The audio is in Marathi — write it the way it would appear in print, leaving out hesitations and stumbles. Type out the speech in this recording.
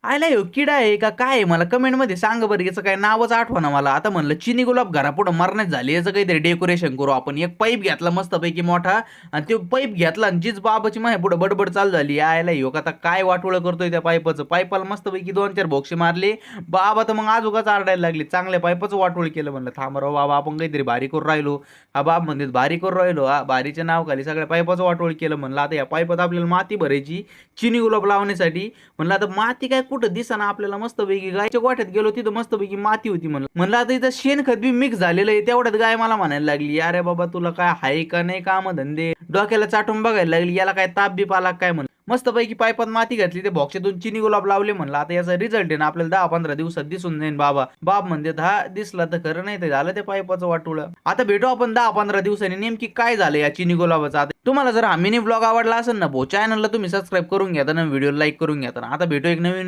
आयला ह्यो किडा आहे का काय आहे? मला कमेंटमध्ये सांगा बरं. याचं काय नावच आठवना मला. आता म्हणलं चिनी गुलाब घरापुढं मरण्यात झाली. याचं काहीतरी डेकोरेशन करू आपण. एक पाईप घेतला मस्तपैकी मोठा आणि तो पाईप घेतला आणि जीच बाबाची माझ्या पुढं बडबड चालू झाली. आयला ह्यो का आता काय वाटोळं करतोय त्या पाईपाचं. पाईपाला मस्तपैकी 2-4 भोक्षे मारले. बाबा तर मग आजोगाच आरडायला लागले. चांगल्या पाईपाचं वाटोळ केलं. म्हणलं थांब राव बाबा, आपण काहीतरी भारी करू राहिलो. हा बाप म्हणतात भारी करू राहिलो. हा भारीच्या नावाखाली सगळ्या पाईपाचं वाटोळ केलं. म्हणलं आता या पाईपात आपल्याला माती भरायची चिनी गुलाब लावण्यासाठी. म्हणलं आता माती काय कुठं दिसेना आपल्याला. मस्तपैकी गायच्या गोठ्यात गेलो, तिथं मस्तपैकी माती होती. म्हणलं आता इथं शेणखत बी मिक्स झालेलं आहे. तेवढ्यात गाय मला म्हणायला लागली, अरे बाबा तुला काय हाय का नाही काम धंदे, डोक्याला चाटून बघायला लागली, याला काय ताप बीप आला काय. म्हणलं मस्तपैकी पाईपात माती घातली, ते बॉक्सतून चिनी गुलाब लावले. म्हणलं आता याचा रिझल्ट आहे ना आपल्याला 10-15 दिवसात दिसून जाईल. बाप म्हणते हा दिसला तर खरं, नाही तर झालं ते पाईपाचं वाटोळ. आता भेटू आपण 10-15 दिवसांनी नेमकी काय झालं या चिनी गुलाबाचं. आता तुम्हाला जर हा मिनी ब्लॉग आवडला असेल ना भाऊ, चॅनलला तुम्ही सबस्क्राईब करून घ्या ना, व्हिडिओ लाईक करून घ्या. आता भेटू एक नवीन